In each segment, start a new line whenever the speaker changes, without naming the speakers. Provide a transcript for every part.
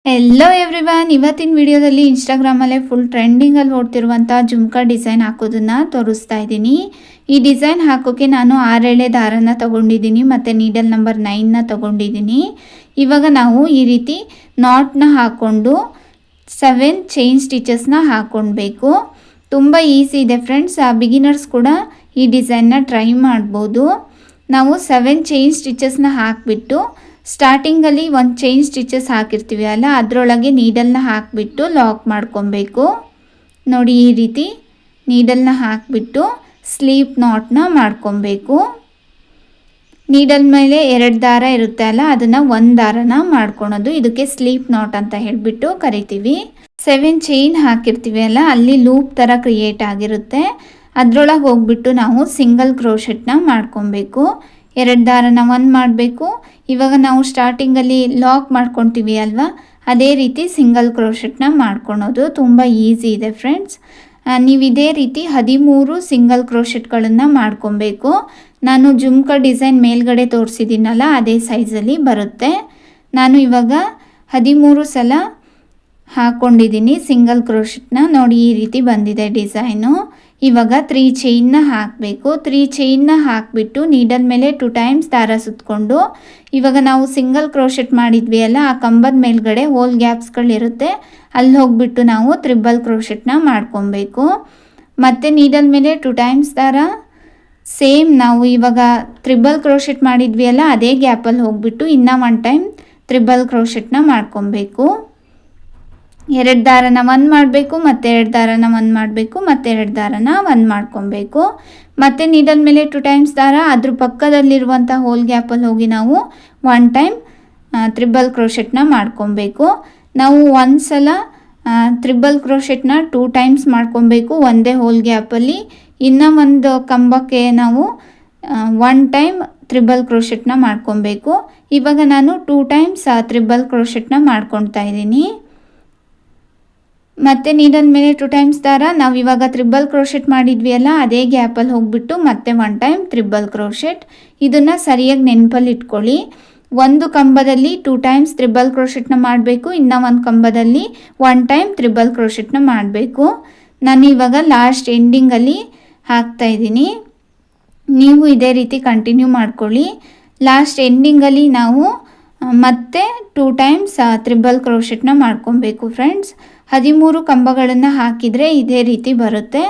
Hello everyone, ಇವತ್ತಿನ ವಿಡಿಯೋದಲ್ಲಿ ಇನ್ಸ್ಟಾಗ್ರಾಮಲ್ಲೇ full ಟ್ರೆಂಡಿಂಗಲ್ಲಿ ಓಡ್ತಿರುವಂಥ jhumka design ಹಾಕೋದನ್ನು ತೋರಿಸ್ತಾ ಇದ್ದೀನಿ. ಈ ಡಿಸೈನ್ ಹಾಕೋಕ್ಕೆ ನಾನು 6 ಎಳೆ ದಾರನ ತೊಗೊಂಡಿದ್ದೀನಿ ಮತ್ತು ನೀಡಲ್ ನಂಬರ್ 9ನ ತೊಗೊಂಡಿದ್ದೀನಿ. ಇವಾಗ ನಾವು ಈ ರೀತಿ ನಾಟ್ನ ಹಾಕ್ಕೊಂಡು 7 ಚೈನ್ ಸ್ಟಿಚಸ್ನ ಹಾಕ್ಕೊಳ್ಬೇಕು. ತುಂಬ ಈಸಿ ಇದೆ ಫ್ರೆಂಡ್ಸ್, ಬಿಗಿನರ್ಸ್ ಕೂಡ ಈ ಡಿಸೈನ್ನ ಟ್ರೈ ಮಾಡ್ಬೋದು. ನಾವು 7 ಚೈನ್ ಸ್ಟಿಚಸ್ನ ಹಾಕಿಬಿಟ್ಟು ಸ್ಟಾರ್ಟಿಂಗಲ್ಲಿ ಒಂದು ಚೈನ್ ಸ್ಟಿಚಸ್ ಹಾಕಿರ್ತೀವಿ ಅಲ್ಲ, ಅದರೊಳಗೆ ನೀಡಲ್ನ ಹಾಕಿಬಿಟ್ಟು ಲಾಕ್ ಮಾಡ್ಕೊಬೇಕು. ನೋಡಿ, ಈ ರೀತಿ ನೀಡಲ್ನ ಹಾಕಿಬಿಟ್ಟು ಸ್ಲೀಪ್ ನಾಟ್ನ ಮಾಡ್ಕೊಬೇಕು. ನೀಡಲ್ ಮೇಲೆ 2 ದಾರ ಇರುತ್ತೆ ಅಲ್ಲ, ಅದನ್ನು 1 ದಾರನ ಮಾಡ್ಕೊಳೋದು. ಇದಕ್ಕೆ ಸ್ಲೀಪ್ ನಾಟ್ ಅಂತ ಹೇಳಿಬಿಟ್ಟು ಕರಿತೀವಿ. 7 ಚೈನ್ ಹಾಕಿರ್ತೀವಿ ಅಲ್ಲ, ಅಲ್ಲಿ ಲೂಪ್ ಥರ ಕ್ರಿಯೇಟ್ ಆಗಿರುತ್ತೆ. ಅದರೊಳಗೆ ಹೋಗ್ಬಿಟ್ಟು ನಾವು ಸಿಂಗಲ್ ಕ್ರೋಶೆಟ್ನ ಮಾಡ್ಕೊಬೇಕು. 2 ದಾರನ 1 ಮಾಡಬೇಕು. ಇವಾಗ ನಾವು ಸ್ಟಾರ್ಟಿಂಗಲ್ಲಿ ಲಾಕ್ ಮಾಡ್ಕೊತೀವಿ ಅಲ್ವಾ, ಅದೇ ರೀತಿ ಸಿಂಗಲ್ ಕ್ರೋಶೆಟ್ನ ಮಾಡ್ಕೊಳೋದು. ತುಂಬ ಈಸಿ ಇದೆ ಫ್ರೆಂಡ್ಸ್. ನೀವು ಇದೇ ರೀತಿ 13 ಸಿಂಗಲ್ ಕ್ರೋಶೆಟ್ಗಳನ್ನು ಮಾಡ್ಕೊಬೇಕು. ನಾನು ಜುಮ್ಕಾ ಡಿಸೈನ್ ಮೇಲ್ಗಡೆ ತೋರಿಸಿದ್ದೀನಲ್ಲ, ಅದೇ ಸೈಜಲ್ಲಿ ಬರುತ್ತೆ. ನಾನು ಇವಾಗ 13 ಸಲ ಹಾಕ್ಕೊಂಡಿದ್ದೀನಿ ಸಿಂಗಲ್ ಕ್ರೋಶೆಟ್ನ. ನೋಡಿ, ಈ ರೀತಿ ಬಂದಿದೆ ಡಿಸೈನು. ಇವಾಗ 3 ಚೈನ್ನ ಹಾಕಬೇಕು. 3 ಚೈನ್ನ ಹಾಕಿಬಿಟ್ಟು ನೀಡಲ್ ಮೇಲೆ 2 ಟೈಮ್ಸ್ ದಾರ ಸುತ್ತಕೊಂಡು, ಇವಾಗ ನಾವು ಸಿಂಗಲ್ ಕ್ರೋಶೆಟ್ ಮಾಡಿದ್ವಿ ಅಲ್ಲ, ಆ ಕಂಬದ ಮೇಲ್ಗಡೆ ಹೋಲ್ ಗ್ಯಾಪ್ಸ್ಗಳಿರುತ್ತೆ, ಅಲ್ಲಿ ಹೋಗಿಬಿಟ್ಟು ನಾವು ತ್ರಿಬಲ್ ಕ್ರೋಶೆಟ್ನ ಮಾಡ್ಕೊಬೇಕು. ಮತ್ತು ನೀಡಲ್ ಮೇಲೆ 2 ಟೈಮ್ಸ್ ದಾರ, ಸೇಮ್ ನಾವು ಇವಾಗ ತ್ರಿಬಲ್ ಕ್ರೋಶೆಟ್ ಮಾಡಿದ್ವಿ ಅಲ್ಲ, ಅದೇ ಗ್ಯಾಪಲ್ಲಿ ಹೋಗಿಬಿಟ್ಟು ಇನ್ನೂ 1 ಟೈಮ್ ತ್ರಿಬಲ್ ಕ್ರೋಶೆಟ್ನ ಮಾಡ್ಕೊಬೇಕು. 2 ದಾರನ 1 ಮಾಡಬೇಕು, ಮತ್ತು 2 ದಾರನ 1 ಮಾಡಬೇಕು, ಮತ್ತು 2 ದಾರನ 1 ಮಾಡ್ಕೊಬೇಕು. ಮತ್ತು ನೀಡಲ್ ಮೇಲೆ 2 ಟೈಮ್ಸ್ ದಾರ, ಅದ್ರ ಪಕ್ಕದಲ್ಲಿರುವಂಥ ಹೋಲ್ ಗ್ಯಾಪಲ್ಲಿ ಹೋಗಿ ನಾವು 1 ಟೈಮ್ ತ್ರಿಬಲ್ ಕ್ರೋಶೆಟ್ನ ಮಾಡ್ಕೊಬೇಕು. ನಾವು ಒಂದು ಸಲ ತ್ರಿಬಲ್ ಕ್ರೋಶೆಟ್ನ 2 ಟೈಮ್ಸ್ ಮಾಡ್ಕೊಬೇಕು ಒಂದೇ ಹೋಲ್ ಗ್ಯಾಪಲ್ಲಿ. ಇನ್ನೂ ಒಂದು ಕಂಬಕ್ಕೆ ನಾವು 1 ಟೈಮ್ ತ್ರಿಬಲ್ ಕ್ರೋಶೆಟ್ನ ಮಾಡ್ಕೊಬೇಕು. ಇವಾಗ ನಾನು 2 ಟೈಮ್ಸ್ ತ್ರಿಬಲ್ ಕ್ರೋಶೆಟ್ನ ಮಾಡ್ಕೊತಾ ಇದ್ದೀನಿ. ಮತ್ತು ನೀಡಲ್ ಮೇಲೆ 2 ಟೈಮ್ಸ್ ದಾರ, ನಾವು ಇವಾಗ ತ್ರಿಬಲ್ ಕ್ರೋಶೆಟ್ ಮಾಡಿದ್ವಿ ಅಲ್ಲ, ಅದೇ ಗ್ಯಾಪಲ್ಲಿ ಹೋಗಿಬಿಟ್ಟು ಮತ್ತೆ 1 ಟೈಮ್ ತ್ರಿಬಲ್ ಕ್ರೋಶೆಟ್. ಇದನ್ನು ಸರಿಯಾಗಿ ನೆನಪಲ್ಲಿ ಇಟ್ಕೊಳ್ಳಿ. ಒಂದು ಕಂಬದಲ್ಲಿ 2 ಟೈಮ್ಸ್ ತ್ರಿಬಲ್ ಕ್ರೋಶೆಟ್ನ ಮಾಡಬೇಕು, ಇನ್ನೂ ಒಂದು ಕಂಬದಲ್ಲಿ 1 ಟೈಮ್ ತ್ರಿಬಲ್ ಕ್ರೋಶೆಟ್ನ ಮಾಡಬೇಕು. ನಾನು ಇವಾಗ ಲಾಸ್ಟ್ ಎಂಡಿಂಗಲ್ಲಿ ಹಾಕ್ತಾಯಿದ್ದೀನಿ. ನೀವು ಇದೇ ರೀತಿ ಕಂಟಿನ್ಯೂ ಮಾಡ್ಕೊಳ್ಳಿ. ಲಾಸ್ಟ್ ಎಂಡಿಂಗಲ್ಲಿ ನಾವು ಮತ್ತೆ 2 ಟೈಮ್ಸ್ ತ್ರಿಬಲ್ ಕ್ರೋಶೆಟ್ನ ಮಾಡ್ಕೊಬೇಕು ಫ್ರೆಂಡ್ಸ್. 13 ಕಂಬಗಳನ್ನು ಹಾಕಿದರೆ ಇದೇ ರೀತಿ ಬರುತ್ತೆ.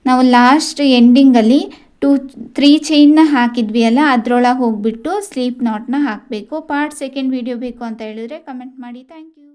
ನಾವು ಲಾಸ್ಟ್ ಎಂಡಿಂಗಲ್ಲಿ 3 ಚೈನ್ನ ಹಾಕಿದ್ವಿ ಅಲ್ಲ, ಅದರೊಳಗೆ ಹೋಗಿಬಿಟ್ಟು ಸ್ಲೀಪ್ ನಾಟ್ನ ಹಾಕಬೇಕು. ಪಾರ್ಟ್ ಸೆಕೆಂಡ್ ವಿಡಿಯೋ ಬೇಕು ಅಂತ ಹೇಳಿದ್ರೆ ಕಮೆಂಟ್ ಮಾಡಿ. Thank you.